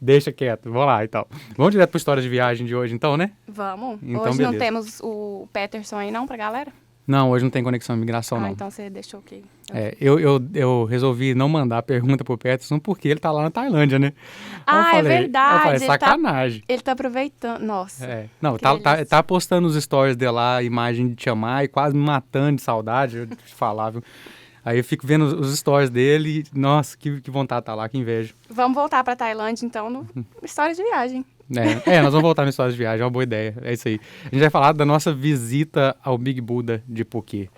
Deixa quieto, vamos lá, então. Vamos direto para a história de viagem de hoje, então, né? Vamos. Então, Hoje beleza. não temos o Peterson aí não pra galera? Não, hoje não tem conexão de migração, não. Então você deixou que... Eu resolvi não mandar a pergunta pro Peterson porque ele tá lá na Tailândia, né? É verdade. Eu falei, sacanagem. Ele tá aproveitando. Nossa. Não, que tá postando os stories dele lá, a imagem de Chiang Mai, quase me matando de saudade, eu te falar, viu? Aí eu fico vendo os stories dele e, nossa, que vontade de tá lá, que inveja. Vamos voltar pra Tailândia, então, no História de Viagem. Nós vamos voltar na história de viagem, é uma boa ideia, é isso aí. A gente vai falar da nossa visita ao Big Buda de Phuket.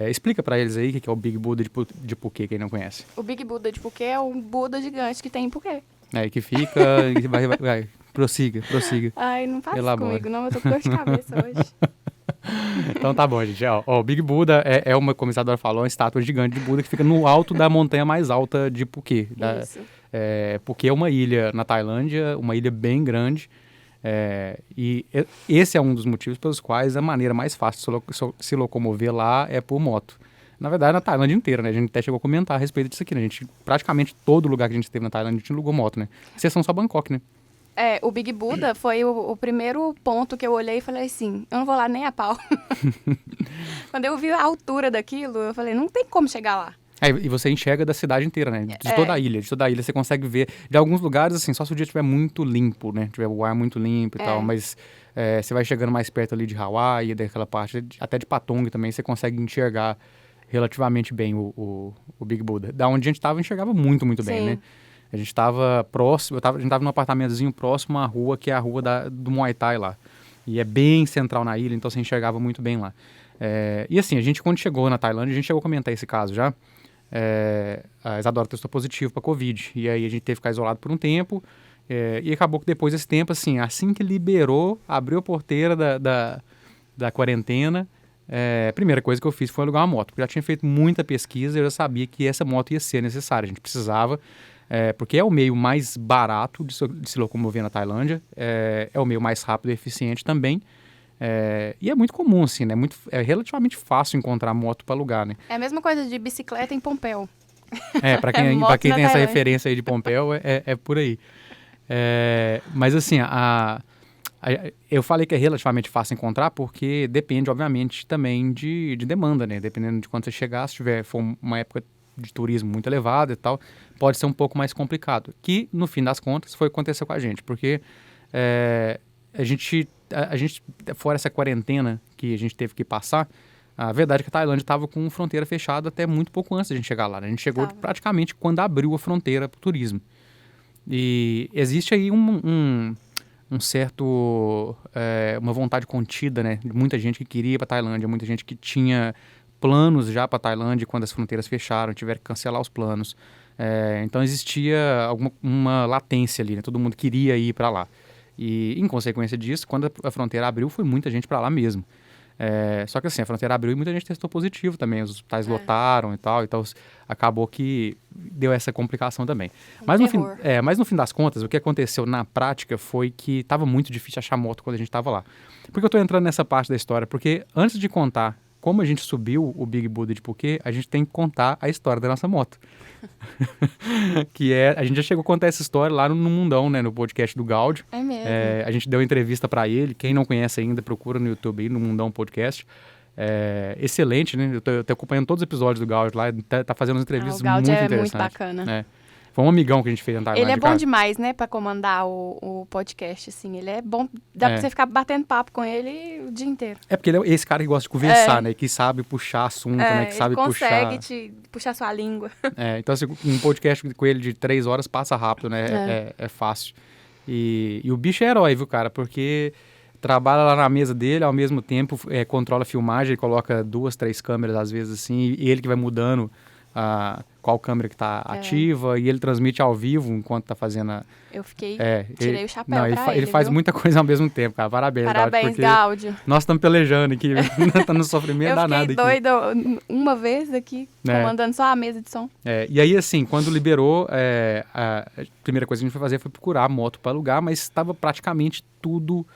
Explica pra eles aí o que é o Big Buda de Phuket, quem não conhece. O Big Buda de Phuket é um Buda gigante que tem em Phuket. Que fica, vai, prossiga. Ai, não faz isso Elabora. comigo, não, eu tô com dor de cabeça hoje. Então tá bom, gente. O Big Buda como a Isadora falou, uma estátua gigante de Buda que fica no alto da montanha mais alta de Phuket. Isso. Phuket é uma ilha na Tailândia, uma ilha bem grande. E esse é um dos motivos pelos quais a maneira mais fácil de se locomover lá é por moto. Na verdade, na Tailândia inteira, né? A gente até chegou a comentar a respeito disso aqui, né? Praticamente todo lugar que a gente esteve na Tailândia, a gente alugou moto, né? Exceção só Bangkok, né? O Big Buda foi o primeiro ponto que eu olhei e falei assim, eu não vou lá nem a pau. Quando eu vi a altura daquilo, eu falei, não tem como chegar lá. E você enxerga da cidade inteira, né? De toda a ilha. De toda a ilha você consegue ver. De alguns lugares, assim, só se o dia estiver muito limpo, né? Tiver o ar muito limpo e tal. Mas você vai chegando mais perto ali de Hawaii, daquela parte, até de Patong também, você consegue enxergar relativamente bem o Big Buda. Da onde a gente estava, enxergava muito, muito bem, né? A gente estava próximo, a gente estava num apartamentozinho próximo à rua, que é a rua do Muay Thai lá. E é bem central na ilha, então você enxergava muito bem lá. E assim, a gente quando chegou na Tailândia, a gente chegou a comentar esse caso já. A Isadora testou positivo para Covid. E aí a gente teve que ficar isolado por um tempo. E acabou que depois desse tempo, assim que liberou, abriu a porteira da quarentena, a primeira coisa que eu fiz foi alugar uma moto. Porque eu já tinha feito muita pesquisa e eu já sabia que essa moto ia ser necessária. A gente precisava, porque é o meio mais barato de se locomover na Tailândia, é o meio mais rápido e eficiente também. E é muito comum, assim, né? É relativamente fácil encontrar moto para alugar, né? É a mesma coisa de bicicleta em Pompéu. Para quem tem essa referência aí de Pompéu, é por aí. Mas assim, eu falei que é relativamente fácil encontrar porque depende, obviamente, também de demanda, né? Dependendo de quando você chegar, se for uma época de turismo muito elevada e tal, pode ser um pouco mais complicado. Que, no fim das contas, foi o que aconteceu com a gente, porque a gente, fora essa quarentena que a gente teve que passar, a verdade é que a Tailândia estava com fronteira fechada até muito pouco antes da gente chegar lá, né? A gente chegou praticamente quando abriu a fronteira para o turismo. E existe aí um certo, uma vontade contida, né? De muita gente que queria ir para a Tailândia, muita gente que tinha planos já para a Tailândia quando as fronteiras fecharam, tiveram que cancelar os planos. Então existia uma latência ali, né? Todo mundo queria ir para lá. E, em consequência disso, quando a fronteira abriu, foi muita gente para lá mesmo. Só que assim, a fronteira abriu e muita gente testou positivo também, os hospitais lotaram e tal, então acabou que deu essa complicação também. Mas no fim das contas, o que aconteceu na prática foi que estava muito difícil achar moto quando a gente estava lá. Por que eu estou entrando nessa parte da história? Porque antes de contar como a gente subiu o Big Buda de Phuket, a gente tem que contar a história da nossa moto. A gente já chegou a contar essa história lá no Mundão, né, no podcast do Gáudio. É mesmo. A gente deu entrevista para ele. Quem não conhece ainda, procura no YouTube aí, no Mundão Podcast. Excelente, né? Eu tô acompanhando todos os episódios do Gáudio lá. Tá fazendo umas entrevistas muito interessantes. O Gáudio é muito bacana. Foi um amigão que a gente fez na Tailândia. Ele é bom demais, né, pra comandar o podcast, assim. Ele é bom, dá pra você ficar batendo papo com ele o dia inteiro. Porque ele é esse cara que gosta de conversar, né, que sabe puxar assunto, né, que sabe puxar... Ele consegue puxar sua língua. Então, assim, um podcast com ele de 3 horas passa rápido, né, é fácil. E o bicho é herói, viu, cara, porque trabalha lá na mesa dele, ao mesmo tempo controla a filmagem, ele coloca 2, 3 câmeras, às vezes, assim, e ele que vai mudando qual câmera que está ativa, e ele transmite ao vivo enquanto está fazendo Eu tirei o chapéu ele faz muita coisa ao mesmo tempo, cara. Parabéns, Gáudio. Nós estamos pelejando aqui, tá no sofrimento danado aqui. Eu fiquei doida uma vez aqui, comandando só a mesa de som. E aí, assim, quando liberou, a primeira coisa que a gente foi fazer foi procurar moto para alugar, mas estava praticamente tudo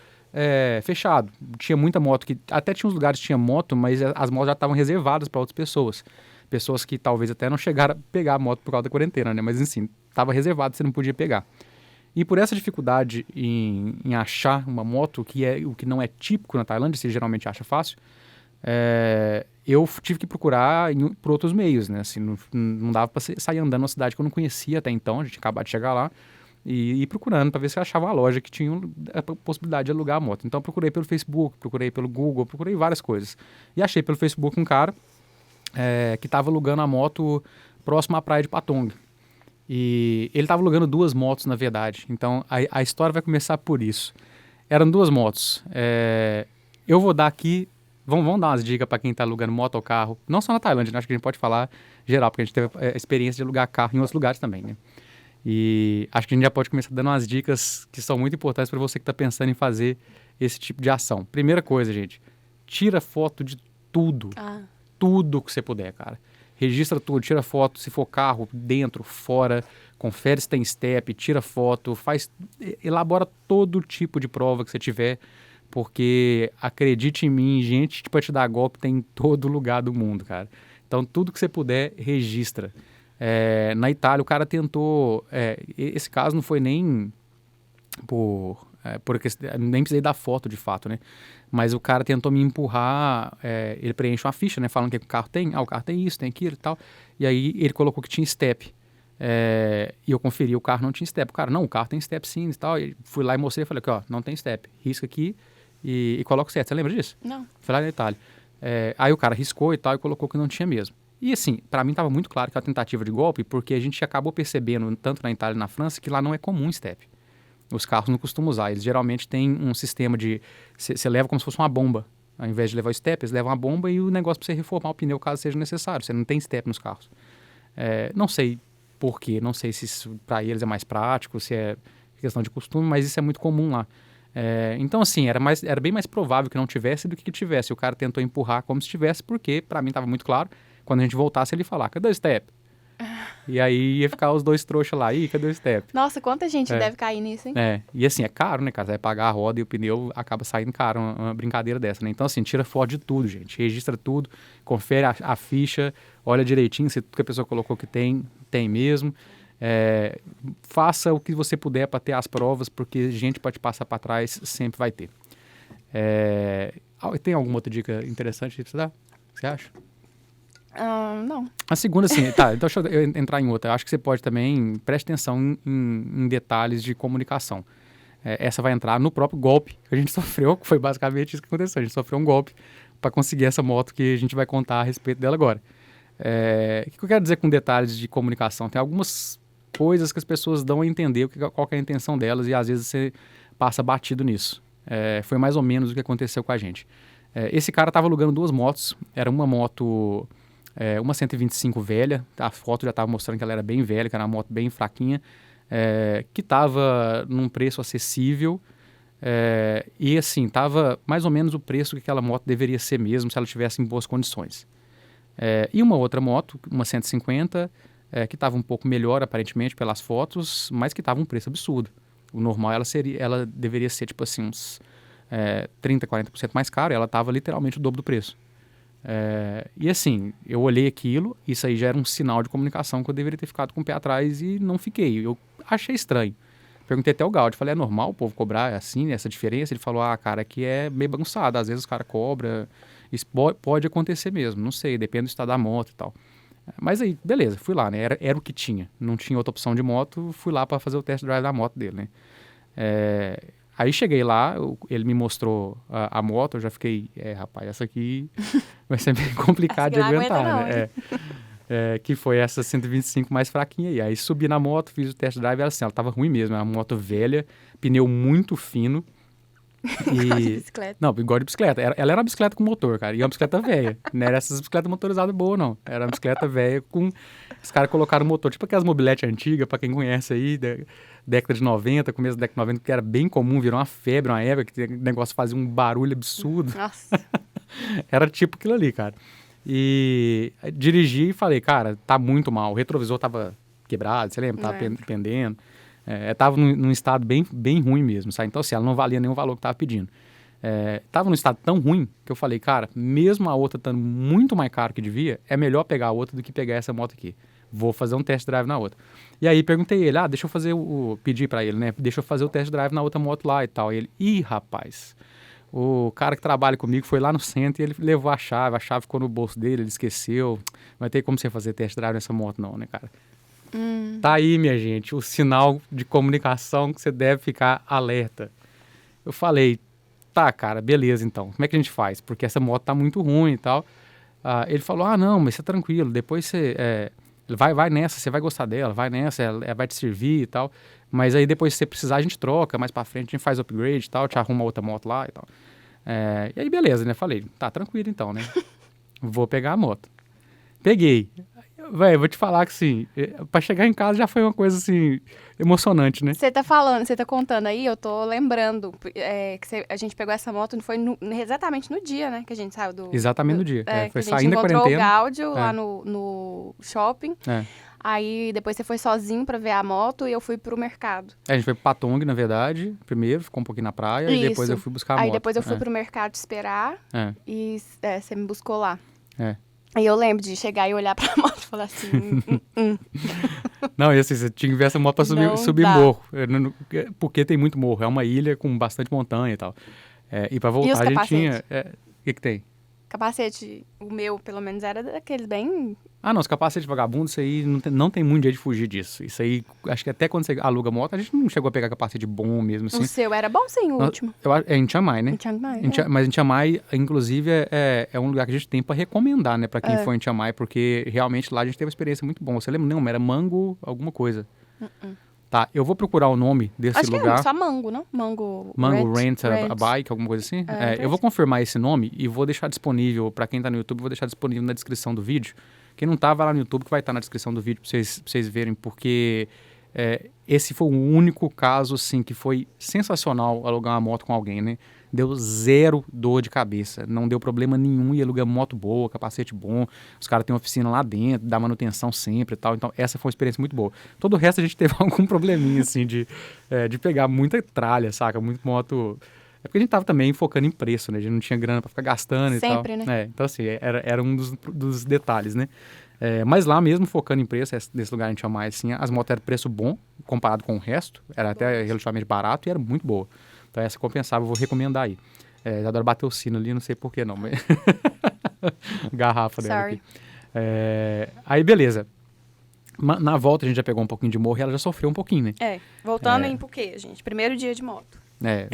fechado. Tinha muita moto, até tinha uns lugares que tinha moto, mas as motos já estavam reservadas para outras pessoas. Pessoas que talvez até não chegaram a pegar a moto por causa da quarentena, né? Mas, assim, estava reservado, você não podia pegar. E por essa dificuldade em achar uma moto, que é o que não é típico na Tailândia, você geralmente acha fácil, eu tive que procurar por outros meios, né? Assim, não dava para sair andando numa cidade que eu não conhecia até então, a gente acabou de chegar lá, e ir procurando para ver se eu achava uma loja que tinha a possibilidade de alugar a moto. Então eu procurei pelo Facebook, procurei pelo Google, procurei várias coisas. E achei pelo Facebook um cara que estava alugando a moto próximo à praia de Patong. E ele estava alugando 2 motos, na verdade. Então, a história vai começar por isso. Eram 2 motos. Eu vou dar aqui... Vamos dar umas dicas para quem está alugando moto ou carro. Não só na Tailândia, né? Acho que a gente pode falar geral, porque a gente teve a experiência de alugar carro em outros lugares também, né? E acho que a gente já pode começar dando umas dicas que são muito importantes para você que está pensando em fazer esse tipo de ação. Primeira coisa, gente. Tira foto de tudo. Tudo que você puder, cara. Registra tudo, tira foto, se for carro, dentro, fora, confere se tem step, tira foto, elabora todo tipo de prova que você tiver, porque acredite em mim, gente para te dar golpe tem em todo lugar do mundo, cara. Então tudo que você puder, registra. Na Itália o cara tentou, esse caso não foi nem nem precisei dar foto de fato, né? Mas o cara tentou me empurrar, ele preenche uma ficha, né? Falando que o carro tem, o carro tem isso, tem aquilo e tal. E aí ele colocou que tinha step. E eu conferi, o carro não tinha step. O cara, não, o carro tem step sim e tal. E fui lá e mostrei, falei aqui, ó, não tem step. Risca aqui e coloca o certo. Você lembra disso? Não. Foi lá na Itália. Aí o cara riscou e tal e colocou que não tinha mesmo. E assim, pra mim tava muito claro que era uma tentativa de golpe, porque a gente acabou percebendo, tanto na Itália e na França, que lá não é comum step. Os carros não costumam usar. Eles geralmente têm um sistema de... Você leva como se fosse uma bomba. Ao invés de levar o step, eles levam uma bomba e o negócio para você reformar o pneu caso seja necessário. Você não tem step nos carros. Não sei por quê. Não sei se isso para eles é mais prático, se é questão de costume, mas isso é muito comum lá. Então, assim, era bem mais provável que não tivesse do que tivesse. O cara tentou empurrar como se tivesse, porque para mim estava muito claro. Quando a gente voltasse, ele ia falar, cadê o step? E aí ia ficar os 2 trouxas lá, cadê o step? Nossa, quanta gente deve cair nisso, hein? E assim, é caro, né, cara? Você vai pagar a roda e o pneu acaba saindo caro, uma brincadeira dessa, né? Então, assim, tira foto de tudo, gente. Registra tudo, confere a ficha, olha direitinho se tudo que a pessoa colocou que tem mesmo. Faça o que você puder para ter as provas, porque gente para te passar para trás sempre vai ter. Tem alguma outra dica interessante que você dá? O que você acha? Não. A segunda, assim, tá, então deixa eu entrar em outra. Eu acho que você pode também, preste atenção em detalhes de comunicação. Essa vai entrar no próprio golpe que a gente sofreu, que foi basicamente isso que aconteceu. A gente sofreu um golpe para conseguir essa moto que a gente vai contar a respeito dela agora. O que eu quero dizer com detalhes de comunicação? Tem algumas coisas que as pessoas dão a entender qual que é a intenção delas e às vezes você passa batido nisso. Foi mais ou menos o que aconteceu com a gente. Esse cara estava alugando 2 motos. Era uma moto... uma 125 velha, a foto já estava mostrando que ela era bem velha, que era uma moto bem fraquinha, que estava num preço acessível e assim, estava mais ou menos o preço que aquela moto deveria ser mesmo se ela estivesse em boas condições. E uma outra moto, uma 150, que estava um pouco melhor aparentemente pelas fotos, mas que estava um preço absurdo. O normal ela deveria ser tipo assim uns 30%, 40% mais caro, e ela estava literalmente o dobro do preço. E assim, eu olhei aquilo, isso aí já era um sinal de comunicação que eu deveria ter ficado com o pé atrás e não fiquei. Eu achei estranho. Perguntei até o Gaudi, falei, é normal o povo cobrar assim, essa diferença? Ele falou, cara, aqui é meio bagunçado, às vezes os caras cobram, isso pode acontecer mesmo, não sei, depende do estado da moto e tal. Mas aí, beleza, fui lá, né, era o que tinha, não tinha outra opção de moto, fui lá para fazer o test drive da moto dele, né. Aí cheguei lá, ele me mostrou a moto, eu já fiquei, rapaz, essa aqui vai ser bem complicado de aguentar, né? Que foi essa 125 mais fraquinha aí. Aí subi na moto, fiz o test drive, ela tava ruim mesmo, era uma moto velha, pneu muito fino. Igual de bicicleta. Não, igual de bicicleta. Ela era uma bicicleta com motor, cara, e uma bicicleta velha. Não era essas bicicletas motorizadas boas, não. Era uma bicicleta velha com... Os caras colocaram motor, tipo aquelas mobiletes antigas, pra quem conhece aí, década de 90, começo da década de 90, que era bem comum, virou uma febre, uma época, que o negócio fazia um barulho absurdo. Nossa. Era tipo aquilo ali, cara. E dirigi e falei, cara, tá muito mal. O retrovisor tava quebrado, você lembra? Tava pendendo. Tava num estado bem, bem ruim mesmo, sabe? Então, assim, ela não valia nenhum valor que tava pedindo. Tava num estado tão ruim que eu falei, cara, mesmo a outra estando muito mais caro que devia, é melhor pegar a outra do que pegar essa moto aqui. vou fazer um test drive na outra. E aí perguntei ele, deixa eu fazer pedi pra ele, né, deixa eu fazer o test drive na outra moto lá e tal. E ele, rapaz, o cara que trabalha comigo foi lá no centro e ele levou a chave ficou no bolso dele, ele esqueceu. Vai ter como você fazer test drive nessa moto não, né, cara? Tá aí, minha gente, o sinal de comunicação que você deve ficar alerta. Eu falei, tá, cara, beleza então, como é que a gente faz? Porque essa moto tá muito ruim e tal. Ele falou, não, mas você é tranquilo, depois você vai nessa, você vai gostar dela, vai nessa, ela vai te servir e tal. Mas aí depois se você precisar a gente troca, mais pra frente a gente faz upgrade e tal, te arruma outra moto lá e tal. E aí beleza, né, falei, tá tranquilo então, né, vou pegar a moto. Peguei. Véi, vou te falar que assim, pra chegar em casa já foi uma coisa assim, emocionante, né? Você tá contando aí, eu tô lembrando que a gente pegou essa moto, foi exatamente no dia, né, que a gente saiu do... Exatamente no dia, foi saindo da quarentena. A gente encontrou o Gáudio lá no shopping, aí depois você foi sozinho pra ver a moto e eu fui pro mercado. A gente foi pro Patong, na verdade, primeiro, ficou um pouquinho na praia, e depois eu fui buscar a moto. Aí depois eu fui pro mercado esperar e você me buscou lá. Aí eu lembro de chegar e olhar pra moto e falar assim... Não, e assim, você tinha que ver essa moto pra subir morro. Porque tem muito morro. É uma ilha com bastante montanha e tal. E pra voltar a gente tinha... O que tem? Capacete, o meu, pelo menos, era daqueles bem... Não, os capacetes vagabundos, isso aí não tem muito jeito de fugir disso. Isso aí, acho que até quando você aluga moto, a gente não chegou a pegar capacete bom mesmo, assim. O seu era bom, sim, o último. Em Chiang Mai, né? Em Chiang Mai, Mas em Chiang Mai, inclusive, é um lugar que a gente tem pra recomendar, né? Pra quem for em Chiang Mai, porque realmente lá a gente teve uma experiência muito boa. Você lembra? Não, era Mango alguma coisa. Tá, eu vou procurar o nome desse lugar. Acho que é só Mango, não? Mango Rent a Bike, alguma coisa assim. Eu vou confirmar esse nome e vou deixar disponível, pra quem tá no YouTube, vou deixar disponível na descrição do vídeo. Quem não tá, vai lá no YouTube que vai estar na descrição do vídeo pra vocês verem, porque esse foi o único caso, assim, que foi sensacional alugar uma moto com alguém, né? Deu zero dor de cabeça, não deu problema nenhum e alugar moto boa, capacete bom, os caras têm uma oficina lá dentro, dá manutenção sempre e tal, então essa foi uma experiência muito boa. Todo o resto a gente teve algum probleminha, assim, de pegar muita tralha, saca? Muito moto... porque a gente tava também focando em preço, né? A gente não tinha grana pra ficar gastando sempre, e tal. Sempre, né? Então assim, era um dos detalhes, né? Mas lá mesmo, focando em preço, nesse lugar a gente chama mais assim, as motos eram preço bom, comparado com o resto, era até relativamente barato e era muito boa. Então essa compensava, eu vou recomendar aí. Já adoro bater o sino ali, não sei porquê não, mas... Garrafa dela aqui. Aí beleza. Na volta a gente já pegou um pouquinho de morro e ela já sofreu um pouquinho, né? Voltando em Phuket, gente. Primeiro dia de moto.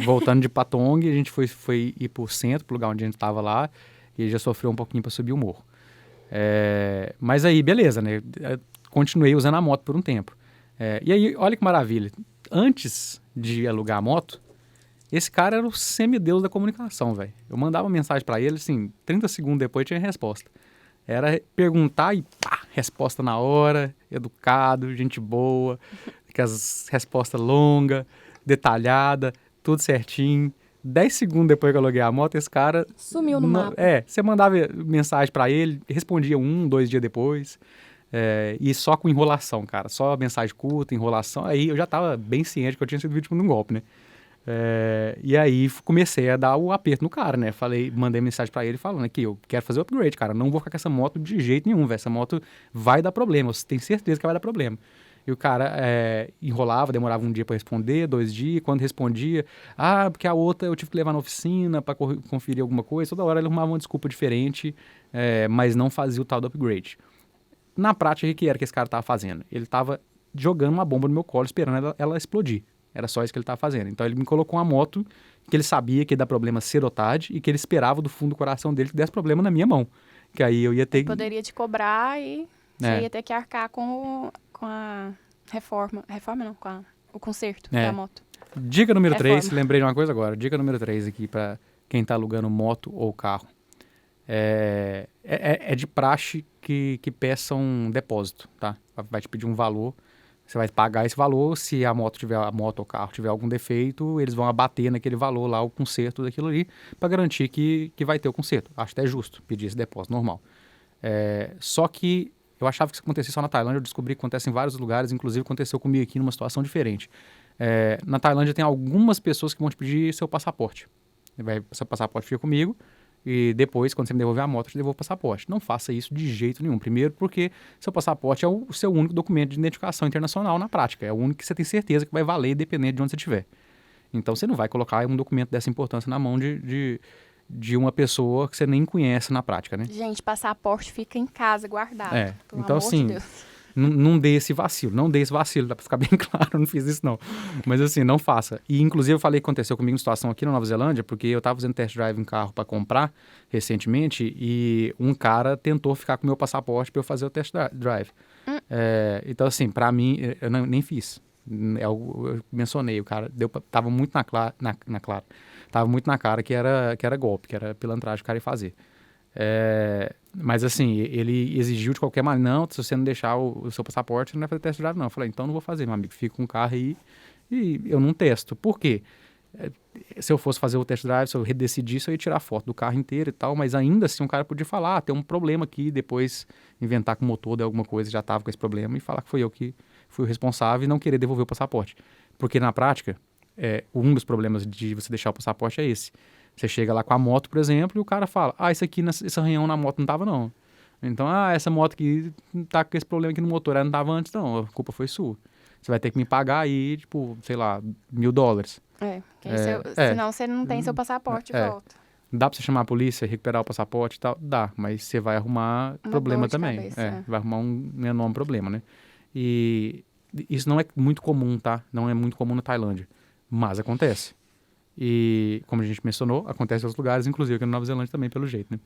Voltando de Patong, a gente foi ir pro centro, pro lugar onde a gente tava lá, e já sofreu um pouquinho para subir o morro. Mas aí, beleza, né? Continuei usando a moto por um tempo. E aí, olha que maravilha. Antes de alugar a moto, esse cara era o semideus da comunicação, velho. Eu mandava mensagem para ele, assim, 30 segundos depois tinha resposta. Era perguntar e pá, resposta na hora, educado, gente boa, com as respostas longas, detalhada, tudo certinho. 10 segundos depois que eu aluguei a moto, esse cara... Sumiu no mapa. Você mandava mensagem pra ele, respondia 2 dias depois. E só com enrolação, cara. Só mensagem curta, enrolação. Aí eu já tava bem ciente que eu tinha sido vítima de um golpe, né? E aí comecei a dar o aperto no cara, né? Mandei mensagem pra ele falando aqui, eu quero fazer o upgrade, cara. Não vou ficar com essa moto de jeito nenhum, velho. Essa moto vai dar problema. Você tem certeza que vai dar problema. E o cara enrolava, demorava 1 dia para responder, 2 dias. Quando respondia, porque a outra eu tive que levar na oficina para conferir alguma coisa. Toda hora ele arrumava uma desculpa diferente, mas não fazia o tal do upgrade. Na prática, o que era que esse cara estava fazendo? Ele estava jogando uma bomba no meu colo, esperando ela explodir. Era só isso que ele estava fazendo. Então ele me colocou uma moto que ele sabia que ia dar problema cedo ou tarde e que ele esperava do fundo do coração dele que desse problema na minha mão. Que aí eu ia ter... Ele poderia te cobrar e você ia ter que arcar com a reforma. Reforma não, com o conserto da moto. Dica número 3, lembrei de uma coisa agora. Dica número 3 aqui para quem está alugando moto ou carro. É de praxe que peça um depósito, tá? Vai te pedir um valor, você vai pagar esse valor. Se a moto ou o carro tiver algum defeito, eles vão abater naquele valor lá o conserto daquilo ali para garantir que vai ter o conserto. Acho até justo pedir esse depósito normal. Só que eu achava que isso acontecia só na Tailândia, eu descobri que acontece em vários lugares, inclusive aconteceu comigo aqui numa situação diferente. Na Tailândia tem algumas pessoas que vão te pedir seu passaporte. Seu passaporte fica comigo e depois, quando você me devolver a moto, eu te devolvo o passaporte. Não faça isso de jeito nenhum. Primeiro, porque seu passaporte é o seu único documento de identificação internacional na prática. É o único que você tem certeza que vai valer, independente de onde você estiver. Então, você não vai colocar um documento dessa importância na mão de uma pessoa que você nem conhece na prática, né? Gente, passaporte fica em casa guardado. Pelo Então, amor assim, de Deus. não dê esse vacilo. Não dê esse vacilo, dá pra ficar bem claro, eu não fiz isso não. Mas assim, não faça. E inclusive eu falei que aconteceu comigo uma situação aqui na Nova Zelândia, porque eu tava fazendo test drive em carro para comprar recentemente e um cara tentou ficar com o meu passaporte para eu fazer o test drive. Então assim, para mim, eu nem fiz. Eu mencionei, o cara tava muito na clara. Tava muito na cara que era golpe, que era pilantragem que o cara ia fazer. Mas assim, ele exigiu de qualquer maneira, não, se você não deixar o seu passaporte, você não vai fazer test drive não. Eu falei, então não vou fazer, meu amigo, fica com o carro aí e eu não testo. Por quê? Se eu fosse fazer o test drive, se eu redecidisse, eu ia tirar foto do carro inteiro e tal, mas ainda assim um cara podia falar, tem um problema aqui, depois inventar que o motor deu alguma coisa, já estava com esse problema e falar que foi eu que fui o responsável e não querer devolver o passaporte. Porque na prática, um dos problemas de você deixar o passaporte é esse. Você chega lá com a moto, por exemplo, e o cara fala, isso aqui, esse arranhão na moto não tava não. Então, essa moto aqui tá com esse problema aqui no motor, ela não tava antes não, a culpa foi sua. Você vai ter que me pagar aí, tipo, sei lá, $1.000. Senão você não tem seu passaporte de volta. Dá pra você chamar a polícia, recuperar o passaporte e tal? Dá, mas você vai arrumar problema também. Cabeça, vai arrumar um enorme problema, né? E isso não é muito comum, tá? Não é muito comum na Tailândia, mas acontece. E, como a gente mencionou, acontece em outros lugares, inclusive aqui na Nova Zelândia também, pelo jeito, né?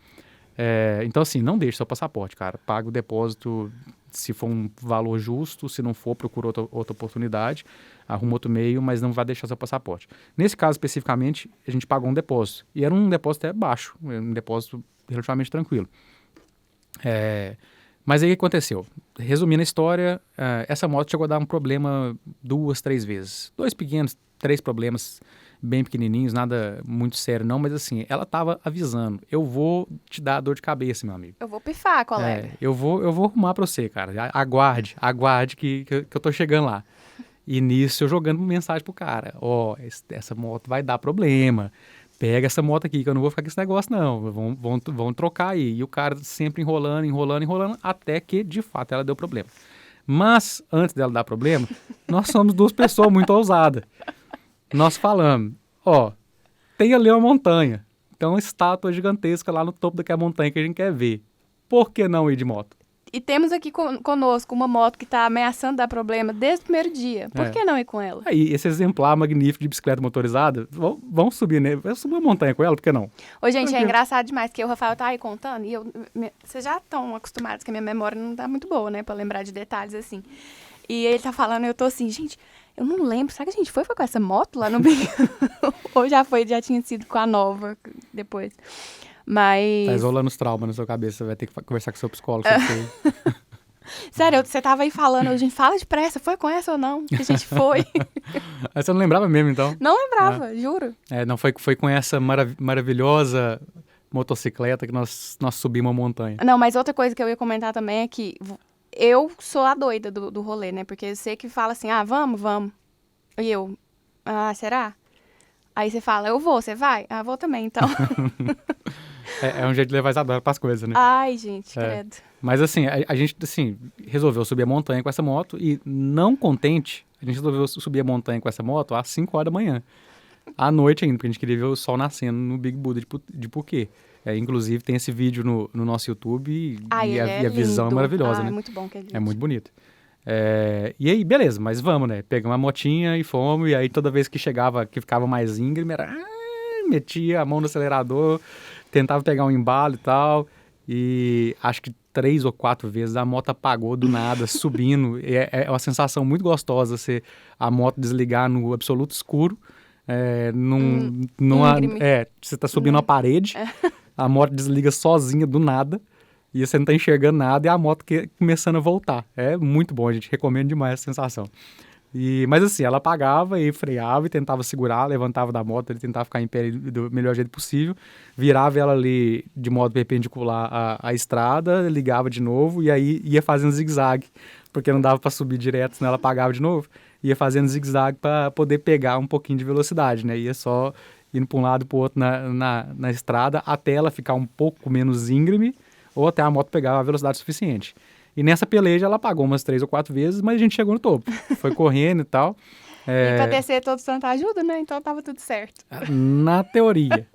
Então, assim, não deixe seu passaporte, cara. Paga o depósito se for um valor justo, se não for, procura outra oportunidade, arruma outro meio, mas não vai deixar seu passaporte. Nesse caso, especificamente, a gente pagou um depósito. E era um depósito até baixo, um depósito relativamente tranquilo. Mas aí o que aconteceu? Resumindo a história, essa moto chegou a dar um problema 2, 3 vezes. 2 pequenos, 3 problemas bem pequenininhos, nada muito sério não, mas assim, ela tava avisando, eu vou te dar dor de cabeça, meu amigo. Eu vou pifar, colega. Eu vou arrumar pra você, cara. Aguarde que eu tô chegando lá. E nisso eu jogando mensagem pro cara, essa moto vai dar problema. Pega essa moto aqui, que eu não vou ficar com esse negócio, não. Vão trocar aí. E o cara sempre enrolando, até que, de fato, ela deu problema. Mas, antes dela dar problema, nós somos 2 pessoas muito ousadas. Nós falamos, tem ali uma montanha. Tem uma estátua gigantesca lá no topo daquela montanha que a gente quer ver. Por que não ir de moto? E temos aqui conosco uma moto que está ameaçando dar problema desde o primeiro dia. Por que não ir com ela? Aí, esse exemplar magnífico de bicicleta motorizada, vamos subir, né? Vamos subir uma montanha com ela, por que não? Gente, é engraçado demais, que o Rafael tá aí contando, e vocês já estão acostumados que a minha memória não tá muito boa, né? Pra lembrar de detalhes assim. E ele tá falando, eu tô assim, gente, eu não lembro, será que a gente foi com essa moto lá no Big? Ou já tinha sido com a nova depois? Mas... Tá isolando os traumas na sua cabeça, você vai ter que conversar com o seu psicólogo. Sério, você tava aí falando, a gente fala depressa, foi com essa ou não? Que a gente foi. Você não lembrava mesmo, então? Não lembrava, juro. Não foi com essa maravilhosa motocicleta que nós subimos uma montanha. Não, mas outra coisa que eu ia comentar também é que eu sou a doida do rolê, né? Porque você que fala assim, vamos. E eu, será? Aí você fala, eu vou, você vai? Vou também, então. É um jeito de levar Isadora pras coisas, né? Ai, gente, credo. Mas assim, a gente assim, resolveu subir a montanha com essa moto e, não contente, a gente resolveu subir a montanha com essa moto às 5 horas da manhã. À noite ainda, porque a gente queria ver o sol nascendo no Big Buda de Phuket. Inclusive, tem esse vídeo no nosso YouTube e a visão é maravilhosa, né? É muito bom que ele é muito bonito. E aí, beleza, mas vamos, né? Pegamos uma motinha e fomos, e aí toda vez que ficava mais íngreme, metia a mão no acelerador, tentava pegar um embalo e tal, e acho que 3 ou 4 vezes a moto apagou do nada, subindo. É uma sensação muito gostosa a moto desligar no absoluto escuro, você tá subindo uma parede, a moto desliga sozinha do nada, e você não tá enxergando nada e a moto começando a voltar. É muito bom, a gente recomenda demais essa sensação. Mas assim, ela apagava e freava e tentava segurar, levantava da moto, ele tentava ficar em pé do melhor jeito possível, virava ela ali de modo perpendicular à estrada, ligava de novo e aí ia fazendo zigue-zague, porque não dava para subir direto, senão ela apagava de novo. ia fazendo zigue-zague para poder pegar um pouquinho de velocidade, né? Ia só indo para um lado para o outro na estrada até ela ficar um pouco menos íngreme ou até a moto pegar a velocidade suficiente. E nessa peleja ela apagou umas 3 ou 4 vezes, mas a gente chegou no topo. Foi correndo e tal. E pra descer todo santo ajuda, né? Então tava tudo certo. Na teoria.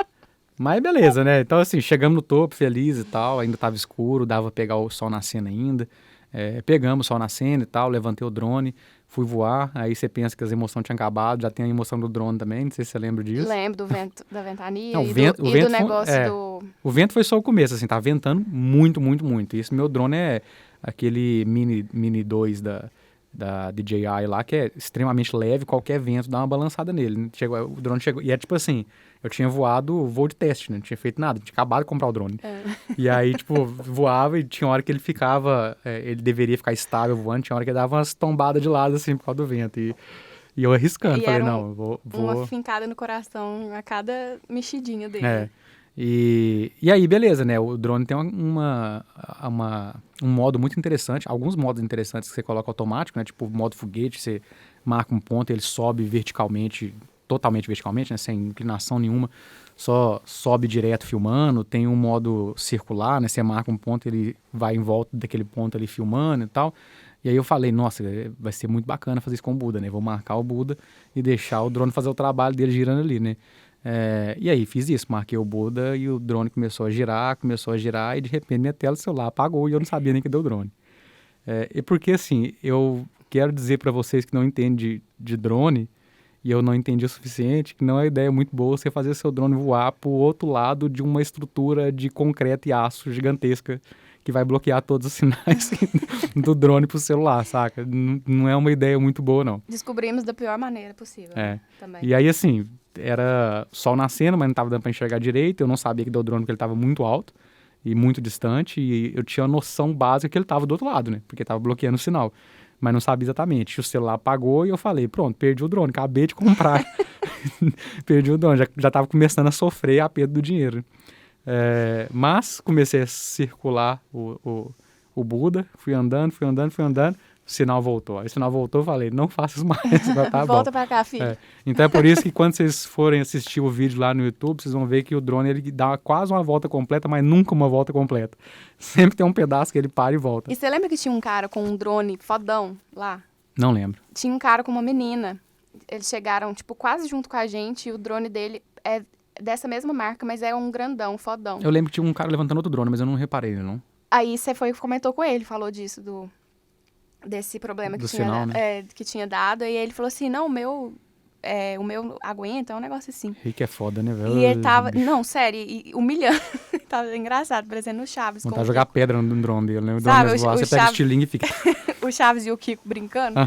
Mas beleza, né? Então, assim, chegamos no topo, feliz e tal. Ainda tava escuro, dava pra pegar o sol nascendo ainda. Pegamos o sol nascendo e tal, levantei o drone, fui voar. Aí você pensa que as emoções tinham acabado, já tem a emoção do drone também, não sei se você lembra disso. Lembro do vento, da ventania não, e, vento, do, e do negócio do... O vento foi só o começo, assim, tá ventando muito, muito, muito. E esse meu drone é aquele Mini 2 da DJI lá, que é extremamente leve, qualquer vento dá uma balançada nele. O drone chegou, e é tipo assim, eu tinha voado voo de teste, né? Não tinha feito nada, tinha acabado de comprar o drone. E aí, tipo, voava e tinha hora que ele ficava, ele deveria ficar estável voando, tinha hora que ele dava umas tombadas de lado, assim, por causa do vento. E eu arriscando, falei, não, vou... uma fincada no coração a cada mexidinha dele. E aí, beleza, né? O drone tem um modo muito interessante, alguns modos interessantes que você coloca automático, né? Tipo, modo foguete, você marca um ponto e ele sobe verticalmente, totalmente verticalmente, né? Sem inclinação nenhuma, só sobe direto filmando. Tem um modo circular, né? Você marca um ponto, ele vai em volta daquele ponto ali filmando e tal. E aí eu falei, nossa, vai ser muito bacana fazer isso com o Buda, né? Vou marcar o Buda e deixar o drone fazer o trabalho dele girando ali, né? E aí fiz isso, marquei o Buda e o drone começou a girar e de repente minha tela do celular apagou e eu não sabia nem que deu drone. E porque assim, eu quero dizer para vocês que não entendem de drone e eu não entendi o suficiente, que não é uma ideia muito boa você fazer seu drone voar para o outro lado de uma estrutura de concreto e aço gigantesca que vai bloquear todos os sinais do drone pro celular, saca? Não é uma ideia muito boa, não. Descobrimos da pior maneira possível. Também. E aí, assim, era sol nascendo, mas não tava dando pra enxergar direito. Eu não sabia que deu drone porque ele tava muito alto e muito distante. E eu tinha a noção básica que ele tava do outro lado, né? Porque tava bloqueando o sinal. Mas não sabia exatamente. O celular apagou e eu falei, pronto, perdi o drone. Acabei de comprar. Perdi o drone. Já tava começando a sofrer a perda do dinheiro. Mas comecei a circular o Buda, fui andando, o sinal voltou. Aí o sinal voltou, eu falei, não faça isso mais, tá Volta bom. pra cá, filho. Então é por isso que quando vocês forem assistir o vídeo lá no YouTube, vocês vão ver que o drone ele dá quase uma volta completa, mas nunca uma volta completa. Sempre tem um pedaço que ele para e volta. E você lembra que tinha um cara com um drone fodão lá? Não lembro. Tinha um cara com uma menina. Eles chegaram, tipo, quase junto com a gente e o drone dele é dessa mesma marca, mas é um grandão, fodão. Eu lembro que tinha um cara levantando outro drone, mas eu não reparei, não. Aí você comentou com ele, falou disso, desse problema que tinha, sinal, né? Que tinha dado. E ele falou assim, não, o meu aguenta, é um negócio assim. Rick é foda, né, velho? E ele tava, não, sério, humilhando. Tava engraçado, parecendo o Chaves. Vontade de jogar pedra no drone dele, né? O Sabe, drone voar, você pega o estilingue e fica... O Chaves e o Kiko brincando.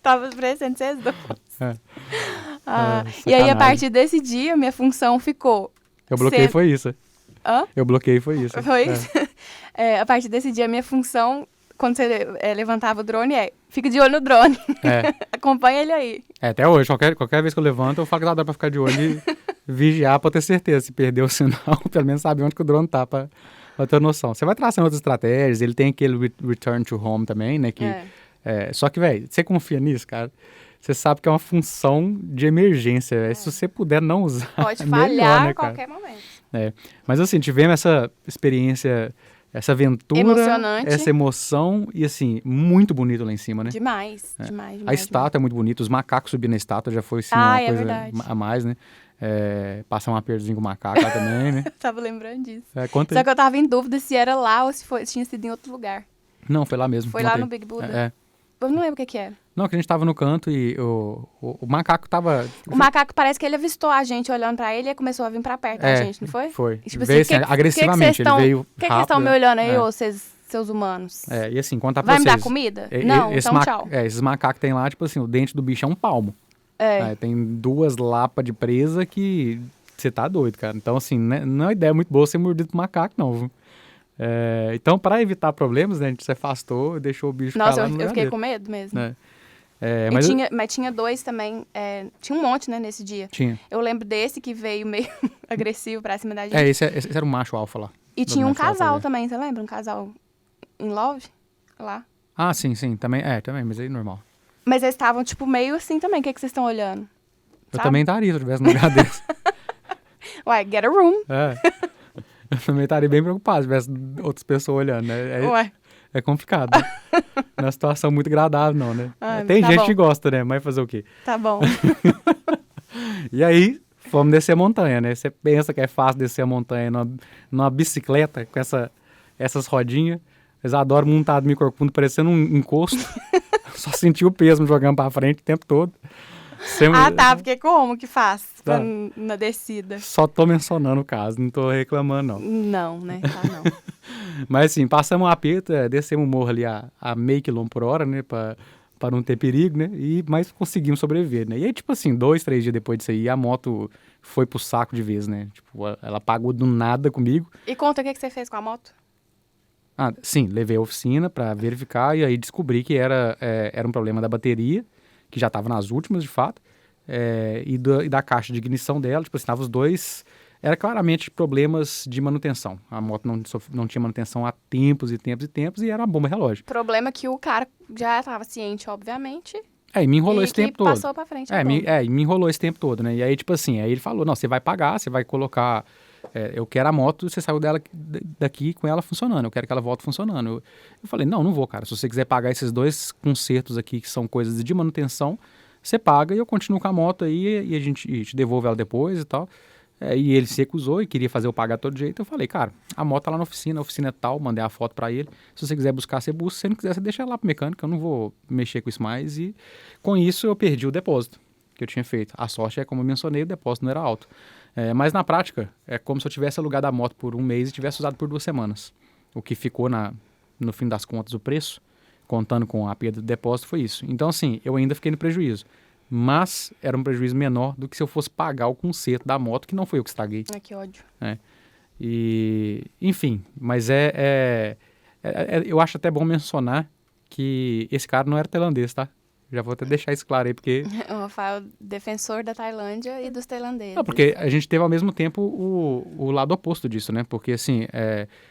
Tava parecendo vocês dois. E aí, a partir desse dia, minha função ficou... Eu bloqueei, foi isso. Hã? Eu bloqueei, foi isso. Foi isso? A partir desse dia, a minha função, quando você levantava o drone, fica de olho no drone. Acompanha ele aí. Até hoje, qualquer vez que eu levanto, eu falo que dá pra ficar de olho e vigiar pra ter certeza. Se perder o sinal, pelo menos saber onde que o drone tá pra ter noção. Você vai traçando outras estratégias, ele tem aquele return to home também, né? Só que, velho, você confia nisso, cara? Você sabe que é uma função de emergência. Se você puder não usar, pode falhar melhor, né, a qualquer momento. Mas assim, tivemos essa experiência, essa aventura, emocionante, essa emoção e assim, muito bonito lá em cima, né? Demais. A estátua é muito bonita, os macacos subindo na estátua já foi assim, uma coisa a mais, né? Passar um apertozinho com o macaco lá também, né? Eu tava lembrando disso. Só que eu tava em dúvida se era lá ou se tinha sido em outro lugar. Não, foi lá mesmo. Foi lá no Big Buda. Eu não lembro o que era. Não, que a gente tava no canto e o macaco tava... O macaco parece que ele avistou a gente olhando pra ele e começou a vir pra perto da gente, não foi? Foi. Tipo veio assim, agressivamente, ele veio rápido. Por que vocês estão me olhando aí, ô, seus humanos? E assim, contar pra vocês... Vai me dar comida? Não, então tchau. Esses macacos que tem lá, tipo assim, o dente do bicho é um palmo. Tem 2 lapas de presa que você tá doido, cara. Então, assim, não é uma ideia muito boa ser mordido por macaco, não, viu? Então, para evitar problemas, né, a gente se afastou e deixou o bicho ficar lá no Nossa, eu fiquei com medo mesmo. Mas tinha 2 também, tinha um monte, né, nesse dia. Tinha. Eu lembro desse que veio meio agressivo pra cima da gente. Esse era o macho alfa lá. E tinha um casal também, você lembra? Um casal in love lá. Ah, sim, também, mas aí normal. Mas eles estavam, tipo, meio assim também. O que vocês estão olhando? Eu Sabe? também estaria se eu estivesse no lugar desse. Ué, get a room. Eu também estaria bem preocupado se tivesse outras pessoas olhando, né? Ué. É complicado, né? Não é uma situação muito agradável, não, né? Tem Tá gente bom. que gosta, né? Mas fazer o quê? Tá bom. E aí, fomos descer a montanha, né? Você pensa que é fácil descer a montanha numa bicicleta com essas rodinhas. Eles adoram montar do microcundo parecendo um encosto. Só sentir o peso me jogando pra frente o tempo todo. Tá, porque como que faz Tá. na descida? Só tô mencionando o caso, não tô reclamando, não. Não, né? Tá, não. Mas assim, passamos um aperto, descemos o morro ali a meio quilômetro por hora, né? Pra não ter perigo, né? Mas conseguimos sobreviver, né? E aí, tipo assim, 2, 3 dias depois disso aí, a moto foi pro saco de vez, né? Tipo, ela apagou do nada comigo. E conta o que você fez com a moto? Sim, levei a oficina pra verificar e aí descobri que era um problema da bateria, que já tava nas últimas, de fato, e da caixa de ignição dela. Tipo assim, tava os dois... Era claramente problemas de manutenção. A moto não tinha manutenção há tempos e tempos e tempos e era uma bomba relógio. Problema que o cara já estava ciente, obviamente. E me enrolou e esse tempo que todo. Passou pra frente. E me enrolou esse tempo todo, né? E aí, tipo assim, aí ele falou, não, você vai pagar, você vai colocar... eu quero a moto, você saiu daqui com ela funcionando, eu quero que ela volte funcionando. Eu falei, não vou, cara. Se você quiser pagar esses 2 consertos aqui, que são coisas de manutenção, você paga e eu continuo com a moto aí e a gente te devolve ela depois e tal. E ele se recusou e queria fazer eu pagar de todo jeito. Eu falei, cara, a moto tá lá na oficina, a oficina é tal, mandei a foto pra ele. Se você quiser buscar, você busca. Se você não quiser, você deixa ela lá pro mecânico, eu não vou mexer com isso mais. E com isso eu perdi o depósito que eu tinha feito. A sorte é, como eu mencionei, o depósito não era alto. Mas na prática, é como se eu tivesse alugado a moto por 1 mês e tivesse usado por 2 semanas. O que ficou no fim das contas o preço, contando com a perda do depósito, foi isso. Então assim, eu ainda fiquei no prejuízo. Mas era um prejuízo menor do que se eu fosse pagar o conserto da moto, que não foi eu que estraguei. Que ódio. E, enfim, mas eu acho até bom mencionar que esse cara não era tailandês, tá? Já vou até deixar isso claro aí, porque... O Rafael, defensor da Tailândia e dos tailandeses. Não, porque a gente teve ao mesmo tempo o lado oposto disso, né? Porque assim,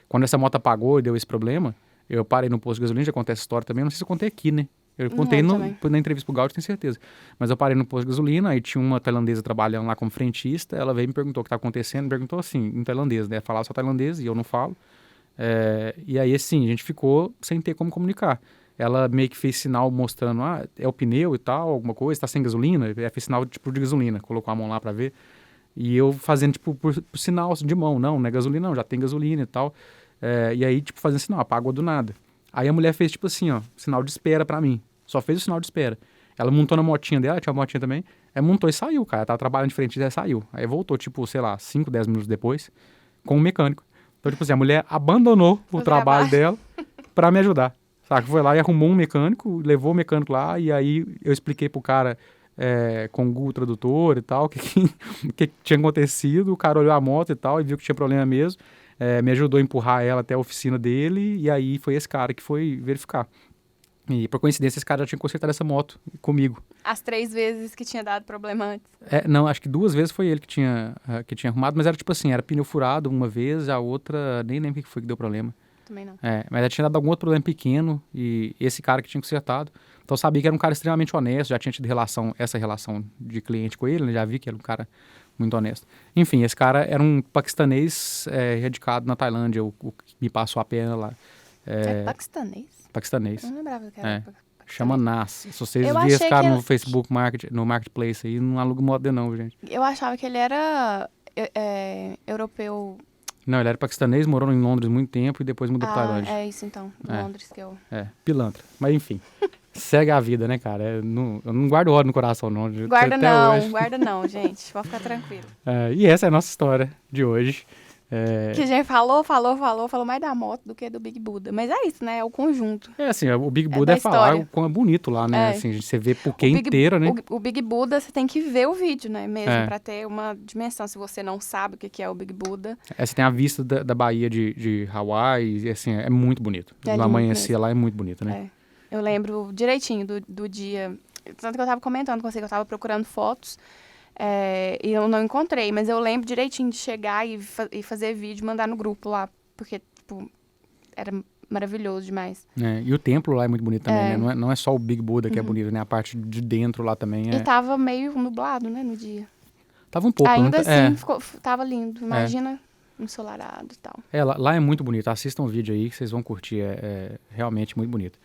quando essa moto apagou e deu esse problema, eu parei no posto de gasolina, já contei essa história também, não sei se eu contei aqui, né? Eu contei na entrevista pro Gaúcho, tenho certeza. Mas eu parei no posto de gasolina, aí tinha uma tailandesa trabalhando lá como frentista, ela veio e me perguntou o que tá acontecendo, me perguntou assim, em tailandês, né? Falar só tailandês e eu não falo. E aí, assim, a gente ficou sem ter como comunicar. Ela meio que fez sinal mostrando, é o pneu e tal, alguma coisa, tá sem gasolina, fez sinal tipo de gasolina, colocou a mão lá pra ver. E eu fazendo, tipo, por sinal de mão, não é gasolina não, já tem gasolina e tal. E aí, tipo, fazendo sinal, apagou do nada. Aí a mulher fez, tipo assim, sinal de espera pra mim. Só fez o sinal de espera. Ela montou na motinha dela, tinha uma motinha também, montou e saiu, cara. Ela tava trabalhando de frente e saiu. Aí voltou, tipo, sei lá, 5, 10 minutos depois, com o mecânico. Então, tipo assim, a mulher abandonou o trabalho dela pra me ajudar. Saca? Foi lá e arrumou um mecânico, levou o mecânico lá, e aí eu expliquei pro cara, com o Google Tradutor e tal, o que tinha acontecido. O cara olhou a moto e tal, e viu que tinha problema mesmo. Me ajudou a empurrar ela até a oficina dele, e aí foi esse cara que foi verificar. E por coincidência, esse cara já tinha consertado essa moto comigo. As 3 vezes que tinha dado problema antes. Não, acho que 2 vezes foi ele que tinha arrumado, mas era tipo assim, era pneu furado uma vez, a outra, nem lembro o que foi que deu problema. Também não. Mas já tinha dado algum outro problema pequeno, e esse cara que tinha consertado. Então eu sabia que era um cara extremamente honesto, já tinha tido essa relação de cliente com ele, né? Já vi que era um cara muito honesto. Enfim, esse cara era um paquistanês radicado na Tailândia, o que me passou a perna lá. Paquistanês? Paquistanês. Eu não lembrava que era paquistanês. Chama Nas. Se vocês virem esse cara no Facebook, no Marketplace aí, não aluga moto dele não, gente. Eu achava que ele era europeu. Não, ele era paquistanês, morou em Londres muito tempo e depois mudou pra Tailândia. É isso então, Londres que eu... Pilantra. Mas enfim, segue a vida, né, cara? Eu não guardo ódio no coração, não. Guarda não, gente. Pode ficar tranquilo. E essa é a nossa história de hoje. Que a gente falou mais da moto do que do Big Buda. Mas é isso, né? É o conjunto. Assim, o Big Buda falar o quão é bonito lá, né? Assim, você vê por que inteira, né? O Big Buda, você tem que ver o vídeo, né? Mesmo, pra ter uma dimensão. Se você não sabe o que é o Big Buda. Você tem a vista da Baía de Hawaii, e assim, é muito bonito. No amanhecer lá é muito bonito, né? Eu lembro direitinho do dia. Tanto que eu tava comentando com você que eu tava procurando fotos. E eu não encontrei, mas eu lembro direitinho de chegar e fazer vídeo e mandar no grupo lá, porque, tipo, era maravilhoso demais. E o templo lá é muito bonito também, né? Não é só o Big Buda que é bonito, né? A parte de dentro lá também E tava meio nublado, né, no dia. Tava um pouco. Ainda assim, tava lindo. Imagina ensolarado e tal. Lá é muito bonito. Assistam o vídeo aí que vocês vão curtir. É realmente muito bonito.